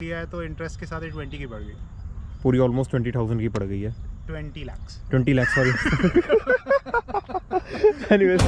लिया है तो इंटरेस्ट के साथ 20 की बढ़ गई, पूरी ऑलमोस्ट 20,000 की पड़ गई है। 20 lakh sorry. Anyways,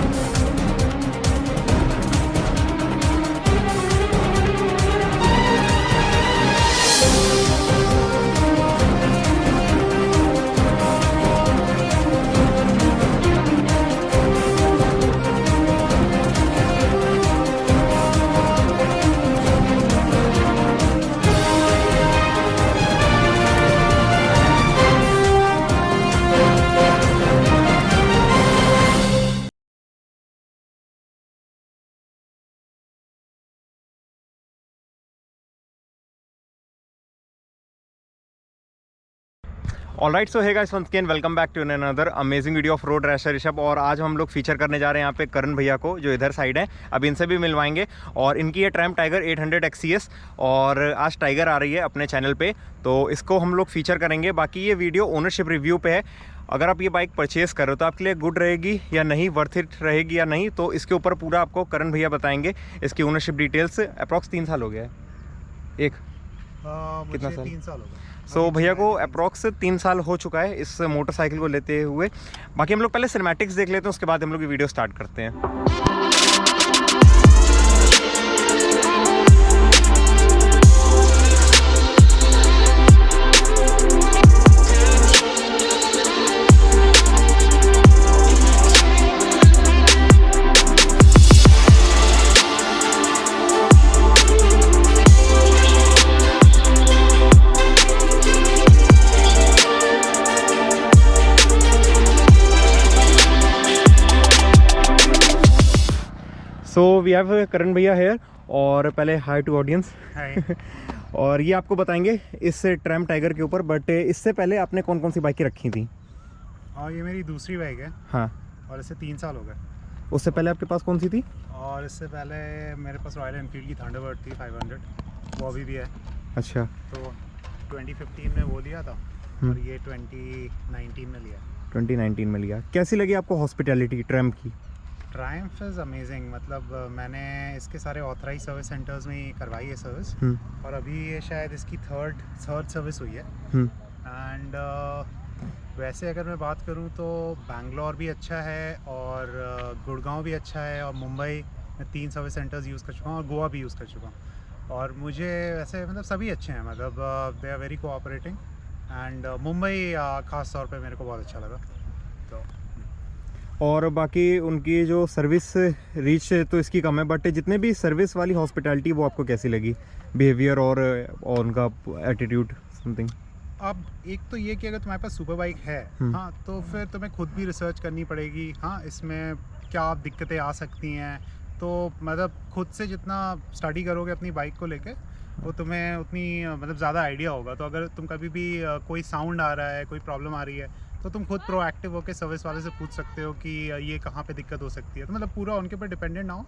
alright, so hey guys, once again welcome back to another amazing video of road rasher Rishabh. और आज हम लोग फीचर करने जा रहे हैं यहाँ पे करण भैया को, जो इधर साइड है। अब इनसे भी मिलवाएंगे। और इनकी ये ट्रैम टाइगर 800 XCS, और आज टाइगर आ रही है अपने चैनल पे, तो इसको हम लोग फीचर करेंगे। बाकी ये वीडियो ओनरशिप रिव्यू पे है। अगर आप ये बाइक परचेज़ करो तो आपके लिए गुड रहेगी या नहीं, वर्थ इट रहेगी या नहीं, तो इसके ऊपर पूरा आपको करण भैया बताएंगे। इसकी ओनरशिप डिटेल्स अप्रॉक्स 3 साल हो गया है। कितना साल? 3 साल हो गए। सो भैया को अप्रॉक्स 3 साल हो चुका है इस मोटरसाइकिल को लेते हुए। बाकी हम लोग पहले सिनेमैटिक्स देख लेते हैं, उसके बाद हम लोग ये वीडियो स्टार्ट करते हैं। सो वी हैव करण भैया हेयर, और पहले हाई टू ऑडियंस। और ये आपको बताएंगे इस ट्रैम टाइगर के ऊपर, बट इससे पहले आपने कौन कौन सी बाइकें रखी थी? और ये मेरी दूसरी बाइक है। हाँ। और इससे 3 साल हो गए। उससे पहले आपके पास कौन सी थी? और इससे पहले मेरे पास रॉयल एनफील्ड की थंडरबर्ड थी 500, वो अभी भी है। अच्छा। तो 2015 में वो लिया था, और ये 2019 में लिया। 2019 में लिया। कैसी लगी आपको हॉस्पिटैलिटी ट्रैम की? Triumph is amazing. मतलब मैंने इसके सारे ऑथराइज सर्विस सेंटर्स में ही करवाई है सर्विस, और अभी ये शायद इसकी थर्ड सर्विस हुई है। एंड वैसे अगर मैं बात करूं तो बैंगलोर भी अच्छा है, और गुड़गांव भी अच्छा है, और मुंबई में 3 सर्विस सेंटर्स यूज़ कर चुका हूँ, और गोवा भी यूज़ कर चुका हूँ। और मुझे वैसे मतलब सभी अच्छे हैं, मतलब they are very cooperating. And Mumbai ख़ास तौर पे मेरे को बहुत अच्छा लगा। तो और बाकी उनकी जो सर्विस रीच तो इसकी कम है, बट जितने भी सर्विस वाली हॉस्पिटैलिटी वो आपको कैसी लगी? बिहेवियर और उनका एटीट्यूड समथिंग? अब एक तो ये कि अगर तुम्हारे पास सुपर बाइक है, हाँ, तो फिर तुम्हें खुद भी रिसर्च करनी पड़ेगी। हाँ, इसमें क्या दिक्कतें आ सकती हैं, तो मतलब खुद से जितना स्टडी करोगे अपनी बाइक को लेके, वो तुम्हें उतनी मतलब ज़्यादा आइडिया होगा। तो अगर तुम कभी भी कोई साउंड आ रहा है, कोई प्रॉब्लम आ रही है, तो तुम खुद प्रोएक्टिव होकर सर्विस वाले से पूछ सकते हो कि ये कहाँ पे दिक्कत हो सकती है। तो मतलब पूरा उनके ऊपर डिपेंडेंट ना हो,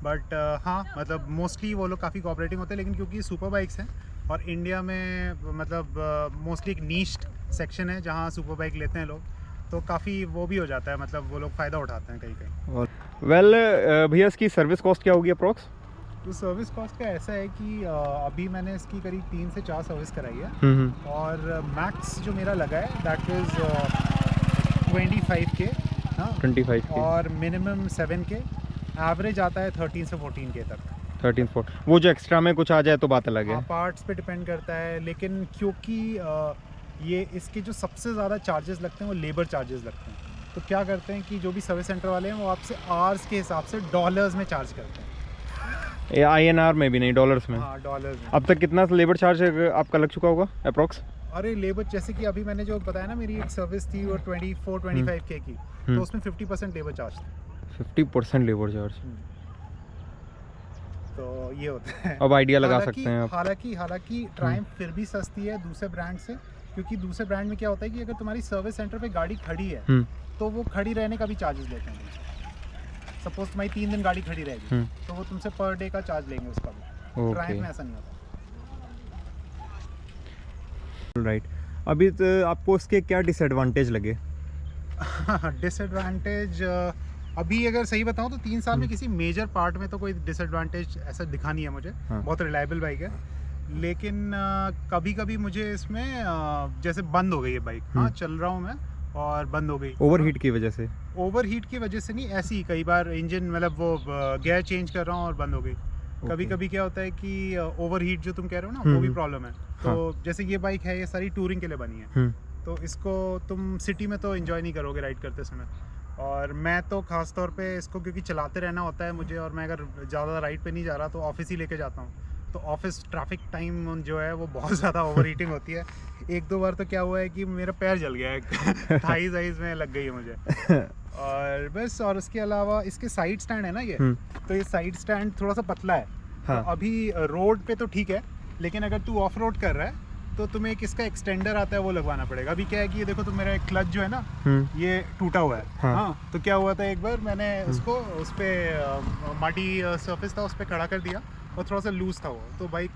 बट हाँ, मतलब मोस्टली वो लोग काफ़ी कोऑपरेटिंग होते हैं। लेकिन क्योंकि सुपर बाइक्स हैं, और इंडिया में मतलब मोस्टली एक नीश्ड सेक्शन है जहाँ सुपर बाइक लेते हैं लोग, तो काफ़ी वो भी हो जाता है, मतलब वो लोग फ़ायदा उठाते हैं कहीं कहीं। वेल भैया, इसकी सर्विस कॉस्ट क्या होगी अप्रॉक्स? तो सर्विस कॉस्ट का ऐसा है कि अभी मैंने इसकी करीब 3 से 4 सर्विस कराई है, और मैक्स जो मेरा लगा है दैट इज़ 25K। हाँ, 25K। और मिनिमम 7K। एवरेज आता है 13 से 14K तक। 13-14, वो जो एक्स्ट्रा में कुछ आ जाए तो बात अलग है। पार्ट्स पे डिपेंड करता है, लेकिन क्योंकि ये इसके जो सबसे ज़्यादा चार्जेस लगते हैं वो लेबर चार्जेस लगते हैं। तो क्या करते हैं कि जो भी सर्विस सेंटर वाले हैं वो आपसे आवर्स के हिसाब से डॉलर्स में चार्ज करते हैं। INR में भी नहीं, डॉलर्स में? हाँ, डॉलर्स में। अब तक कितना लेबर चार्ज आपका लग चुका होगा अप्रॉक्स? अरे लेबर, जैसे कि अभी मैंने जो बताया ना, मेरी एक सर्विस थी वो 24-25K की, तो उसमें 50% लेबर चार्ज था। 50% लेबर चार्ज? तो ये होता है। अब आइडिया लगा सकते हैं आप। हालांकि ट्रायम्फ फिर भी सस्ती है दूसरे ब्रांड से, क्योंकि दूसरे ब्रांड में क्या होता है कि अगर तुम्हारी सर्विस सेंटर पे गाड़ी खड़ी है, तो वो खड़ी रहने का भी चार्जेस लेते हैं। सपोज तुम्हारी 3 दिन गाड़ी खड़ी रहेगी, तो वो तुमसे पर डे का चार्ज लेंगे उसका भी। ट्रायम्फ में ऐसा नहीं होता। राइट। अभी तो आपको इसके क्या डिसएडवांटेज लगे? डिसएडवांटेज अभी अगर सही बताऊं तो 3 साल में किसी मेजर पार्ट में तो कोई डिसएडवांटेज ऐसा दिखा नहीं है मुझे। बहुत रिलायबल बाइक है। लेकिन कभी कभी मुझे इसमें जैसे बंद हो गई है बाइक, हाँ चल रहा हूँ मैं और बंद हो गई ओवरहीट की वजह से? ओवरहीट की वजह से नहीं, ऐसी कई बार इंजन मतलब वो गियर चेंज कर रहा हूँ और बंद हो गई। कभी कभी क्या होता है कि ओवरहीट जो तुम कह रहे हो ना वो भी प्रॉब्लम है। तो जैसे ये बाइक है, ये सारी टूरिंग के लिए बनी है, तो इसको तुम सिटी में तो एंजॉय नहीं करोगे राइड करते समय। और मैं तो खास तौर पे इसको क्योंकि चलाते रहना होता है मुझे, और मैं अगर ज़्यादा राइड पे नहीं जा रहा तो ऑफिस ही लेके जाता हूँ। तो ऑफिस ट्रैफिक टाइम जो है वो बहुत ज़्यादा ओवर हीटिंग होती है। एक दो बार तो क्या हुआ है कि मेरा पैर जल गया है थाइज वाइज में लग गई है मुझे। और बस, और उसके अलावा इसके साइड स्टैंड है ना ये, तो ये साइड स्टैंड थोड़ा सा पतला है। हाँ। तो अभी रोड पे तो ठीक है, लेकिन अगर तू ऑफ रोड कर रहा है तो तुम्हें एक इसका एक्सटेंडर आता है वो लगवाना पड़ेगा। अभी क्या है कि ये देखो तो मेरा एक क्लच जो है ना ये टूटा हुआ है। हाँ। तो क्या हुआ था, एक बार मैंने उसको उस पर माटी सरफेस था उस पर खड़ा कर दिया और थोड़ा सा लूज था वो, तो बाइक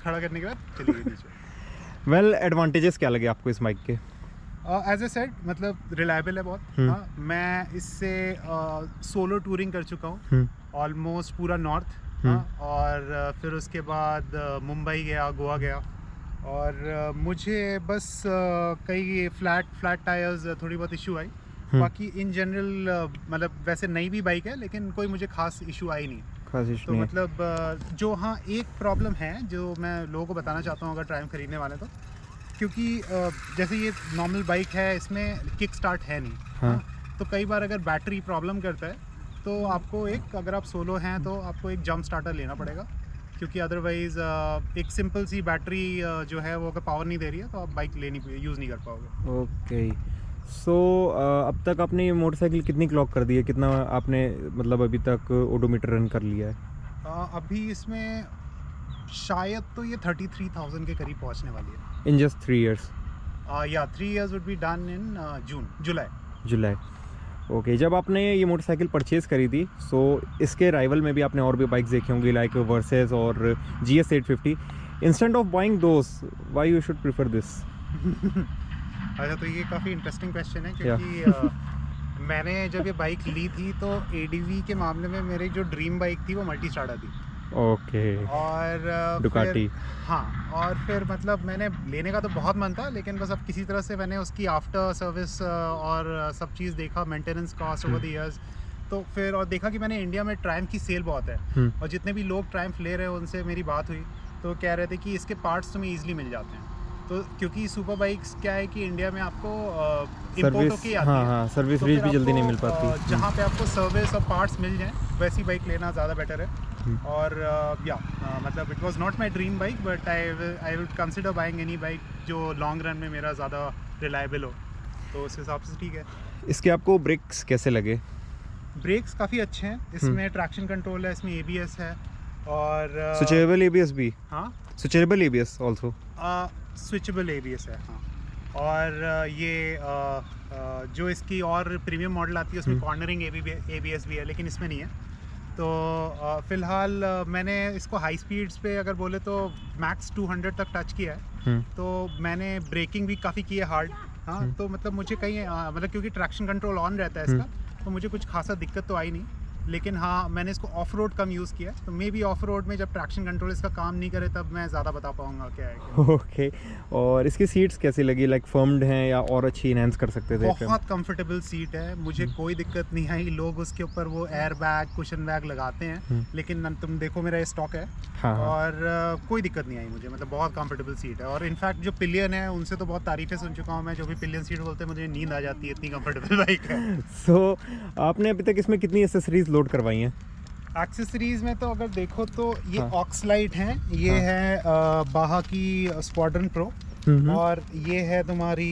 खड़ा करने के बाद चली गई नीचे। वेल, एडवांटेजेस क्या लगे आपको इस बाइक के? एज ए सेड मतलब रिलायबल है बहुत। हाँ, मैं इससे सोलो टूरिंग कर चुका हूँ ऑलमोस्ट पूरा नॉर्थ। और फिर उसके बाद मुंबई गया, गोवा गया, और मुझे बस कई फ्लैट टायर्स थोड़ी बहुत इशू आई। बाकी इन जनरल मतलब वैसे नई भी बाइक है लेकिन कोई मुझे खास इशू आई नहीं। तो मतलब जो हाँ एक प्रॉब्लम है जो मैं लोगों को बताना चाहता हूँ अगर ट्रायम्फ खरीदने वाले तो, क्योंकि जैसे ये नॉर्मल बाइक है इसमें किक स्टार्ट है नहीं। हाँ। तो कई बार अगर बैटरी प्रॉब्लम करता है तो आपको एक, अगर आप सोलो हैं तो आपको एक जंप स्टार्टर लेना पड़ेगा, क्योंकि अदरवाइज़ एक सिंपल सी बैटरी जो है वो अगर पावर नहीं दे रही है तो आप बाइक यूज़ नहीं कर पाओगे। ओके। सो अब तक आपने ये मोटरसाइकिल कितनी क्लॉक कर दी है? कितना आपने मतलब अभी तक ओडोमीटर रन कर लिया है? अभी इसमें शायद तो ये 33,000 के करीब पहुंचने वाली है। In just 3 years? या 3 years would be done in July. Okay. जब आपने ये मोटरसाइकिल परचेज़ करी थी सो इसके राइवल में भी आपने और भी बाइक्स देखी होंगी लाइक वर्सेस और GS 850। Instant of buying those, why you should prefer this? अच्छा, तो ये काफ़ी इंटरेस्टिंग क्वेश्चन है, क्योंकि मैंने जब ये बाइक ली थी तो ADV के मामले में मेरी जो ड्रीम बाइक थी वो मल्टी स्ट्राडा थी। ओके। और डुकाटी। हाँ, और फिर मतलब मैंने लेने का तो बहुत मन था, लेकिन बस अब किसी तरह से मैंने उसकी आफ्टर सर्विस और सब चीज़ देखा, maintenance cost over the years, तो फिर और देखा कि मैंने इंडिया में ट्रायम्फ की सेल बहुत है, और जितने भी लोग ट्रायम्फ ले रहे हैं उनसे मेरी बात हुई तो कह रहे थे कि इसके पार्ट्स तुम्हें ईजिली मिल जाते हैं। तो क्योंकि सुपर बाइक्स क्या है कि इंडिया में आपको इम्पोर्ट होके आती है। हाँ, सर्विस तो भी जल्दी नहीं मिल पाती। जहाँ पे आपको सर्विस और पार्ट्स मिल जाएं वैसी बाइक लेना ज़्यादा बेटर है। और मतलब it was not my dream bike, but I would consider buying any bike जो लॉन्ग रन में मेरा ज़्यादा रिलायबल हो, तो उस हिसाब से ठीक है। इसके आपको ब्रेक्स कैसे लगे? ब्रेक्स काफ़ी अच्छे हैं, इसमें ट्रैक्शन कंट्रोल है, इसमें ABS है, और स्विचेबल ABS भी? हाँ, switchable ABS also? Switchable ABS है, हाँ। और ये जो इसकी और प्रीमियम मॉडल आती है उसमें कॉर्नरिंग ABS भी है, लेकिन इसमें नहीं है। तो फ़िलहाल मैंने इसको हाई स्पीड्स पे अगर बोले तो मैक्स 200 तक टच किया है। तो मैंने ब्रेकिंग भी काफ़ी की है हार्ड। हाँ, तो मतलब मुझे कहीं मतलब क्योंकि ट्रैक्शन कंट्रोल ऑन रहता है इसका, तो मुझे कुछ खासा दिक्कत तो आई नहीं। लेकिन हाँ, मैंने इसको ऑफ रोड कम यूज़ किया, तो मे बी ऑफ रोड में जब ट्रैक्शन कंट्रोल इसका काम नहीं करे तब मैं ज़्यादा बता पाऊँगा क्या है। ओके। और इसकी सीट्स कैसी लगी? लाइक फर्म्ड हैं या और अच्छी इनहेंस कर सकते थे? बहुत कंफर्टेबल सीट है, मुझे कोई दिक्कत नहीं आई। लोग उसके ऊपर वो एयर बैग, कुशन बैग लगाते हैं, लेकिन तुम देखो मेरा ये स्टॉक है। हाँ। और कोई दिक्कत नहीं आई मुझे, मतलब बहुत कंफर्टेबल सीट है। और इनफैक्ट जो पिलियन है उनसे तो बहुत तारीफ़ें सुन चुका हूँ मैं, जो भी पिलियन सीट बोलते हैं मुझे नींद आ जाती है, इतनी कंफर्टेबल बाइक है। सो आपने अभी तक इसमें कितनी एक्सेसरीज लोड करवाई हैं? एक्सेसरीज में तो अगर देखो तो ये ऑक्स लाइट हैं, ये है बाहा की स्क्वाड्रन प्रो, और ये है तुम्हारी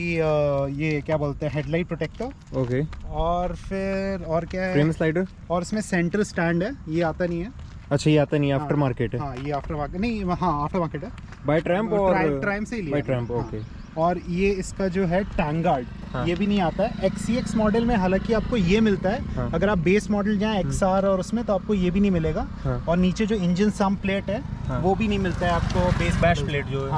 ये क्या बोलते हैं, हेडलाइट प्रोटेक्टर। ओके। और फिर और क्या है, फ्रेम स्लाइडर, और इसमें सेंटर स्टैंड है, ये आता नहीं है। अच्छा, ये आता नहीं है, आफ्टर मार्केट है? हाँ, ये आफ्टर मार्केट नहीं, हाँ आफ्टर मार्केट है, बाय ट्रैम्प और ट्रैम्प से ही लिया, बाय ट्रैम्प। ओके। और ये इसका जो है टैंगार्ड, ये भी नहीं आता है। XCX मॉडल में हालांकि आपको ये मिलता है, अगर आप बेस मॉडल जाएं XR और उसमें, तो आपको ये भी नहीं मिलेगा। और नीचे जो इंजन सम प्लेट है वो भी नहीं मिलता है आपको, बेस बैश प्लेट जो है।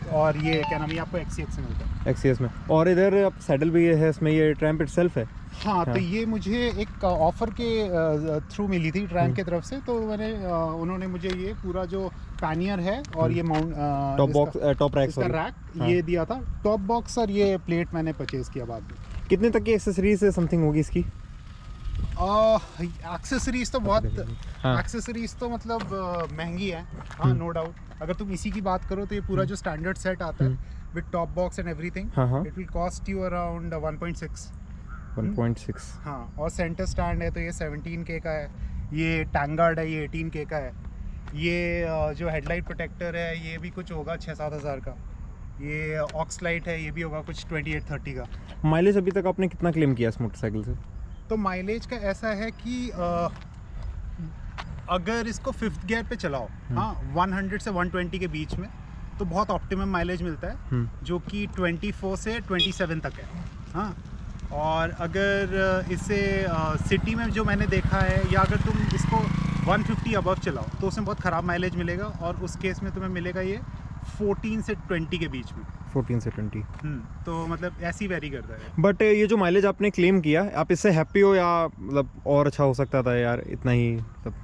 और ये क्या नाम है, आपको XCX में मिलता है। XCS में। और इधर अब सैडल भी है इसमें, ये ट्रैम्प इटसेल्फ है। हाँ, तो ये मुझे एक ऑफर के थ्रू मिली थी ट्रैम्प की तरफ से, तो मैंने उन्होंने मुझे ये पूरा जो पैनियर है और ये माउंट टॉप रैक ये दिया था, टॉप बॉक्स, और ये प्लेट मैंने परचेज किया बाद में। कितने तक की एक्सेसरीज समथिंग होगी इसकी? एक्सेसरीज तो बहुत हाँ। एक्सेसरीज तो मतलब महंगी है, हाँ, नो डाउट। अगर तुम इसी की बात करो तो ये पूरा जो स्टैंडर्ड सेट आता है with top box and everything, it will cost you around 1.6। 1.6। हाँ, और सेंटर स्टैंड है तो ये 17K का है, ये टैंगार्ड है ये 18K का है, ये जो हेडलाइट प्रोटेक्टर है ये भी कुछ होगा 6-7 हज़ार का, ये ऑक्स लाइट है ये भी होगा कुछ 28-30 का। माइलेज अभी तक आपने कितना क्लेम किया इस मोटरसाइकिल से? तो माइलेज का ऐसा है कि अगर इसको 5th गियर पे चलाओ, हाँ, 100 से 120 के बीच में, तो बहुत ऑप्टिमम माइलेज मिलता है, जो कि 24 से 27 तक है। हाँ, और अगर इसे सिटी में जो मैंने देखा है, या अगर तुम इसको 150 अबव चलाओ तो उसमें बहुत ख़राब माइलेज मिलेगा, और उस केस में तुम्हें मिलेगा ये 14 से 20 के बीच में। 14 से 20। तो मतलब ऐसे ही वेरी करता है। बट ये जो माइलेज आपने क्लेम किया, आप इससे हैप्पी हो या मतलब और अच्छा हो सकता था यार इतना ही मतलब?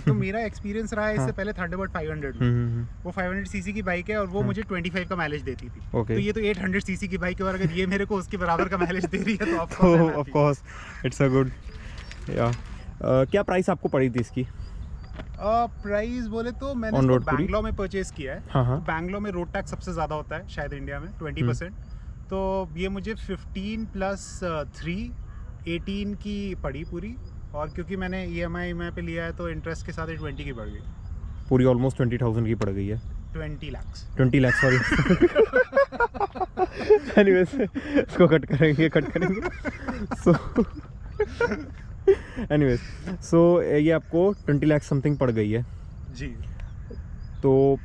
तो मेरा एक्सपीरियंस रहा है इससे पहले थंडरबर्ड 500 में, वो 500 सीसी की बाइक है और वो मुझे 25 का माइलेज देती थी। तो ये तो 800 सीसी की बाइक है, और अगर ये मेरे को उसके बराबर का माइलेज दे रही है तो of course it's a good. या क्या प्राइस आपको पड़ी थी इसकी? प्राइस बोले तो मैंने इसको बैंगलोर में परचेज किया है। हाँ। बैंगलोर में रोड टैक्स सबसे ज़्यादा होता है शायद इंडिया में 20%, तो ये मुझे 15 + 3 18 की पड़ी पूरी, और क्योंकि मैंने EMI पे लिया है तो इंटरेस्ट के साथ 20 की पड़ गई, पूरी ऑलमोस्ट 20,000 की पड़ गई है। 20 लाख सॉरी। एनीवेज इसको कट करेंगे। एनीवेज सो ये आपको 20 लाख समथिंग पड़ गई है जी। तो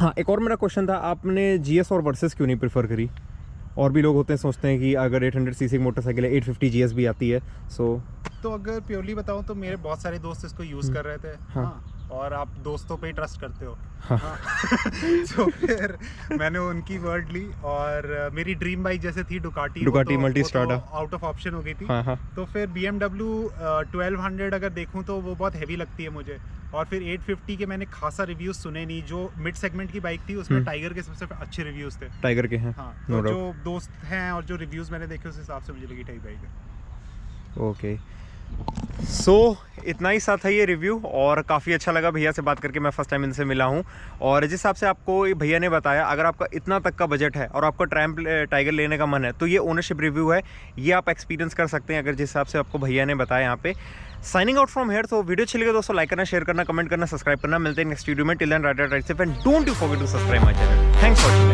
हाँ, एक और मेरा क्वेश्चन था, आपने GS और वर्सेस क्यों नहीं प्रेफर करी? और भी लोग होते हैं सोचते हैं कि अगर 800 सीसी मोटरसाइकिल है, 850 GS भी आती है। तो अगर प्योरली बताऊं तो मेरे बहुत सारे दोस्त इसको यूज़ कर रहे थे। हाँ, और आप दोस्तों पे ही ट्रस्ट करते हो। हाँ। तो फिर मैंने उनकी वर्ड ली, और मेरी ड्रीम बाइक जैसे थी Ducati Multistrada, out of option हो गई थी। हाँ। तो फिर BMW 1200 अगर देखूं तो वो बहुत हैवी लगती है मुझे, और फिर 850 के मैंने खासा रिव्यूज सुने नहीं। जो मिड सेगमेंट की बाइक थी उसमें टाइगर के सबसे अच्छे रिव्यूज थे। टाइगर के हैं। हाँ, तो जो दोस्त हैं और जो रिव्यूज मैंने देखे उस हिसाब से मुझे लगी टाइप बाइक है। ओके, सो इतना ही साथ है ये रिव्यू, और काफ़ी अच्छा लगा भैया से बात करके। मैं फर्स्ट टाइम इनसे मिला हूँ, और जिस हिसाब से आपको भैया ने बताया, अगर आपका इतना तक का बजट है और आपका ट्रैम्प टाइगर लेने का मन है तो ये ओनरशिप रिव्यू है, ये आप एक्सपीरियंस कर सकते हैं अगर जिस हिसाब से आपको भैया ने बताया यहाँ पे। Signing out from here. तो वीडियो अच्छी लगे दोस्तों लाइक करना, शेयर करना, कमेंट करना, सब्सक्राइब करना। मिलते हैं नेक्स्ट वीडियो में। Till then right safe and don't you forget to subscribe my channel. Thanks for watching.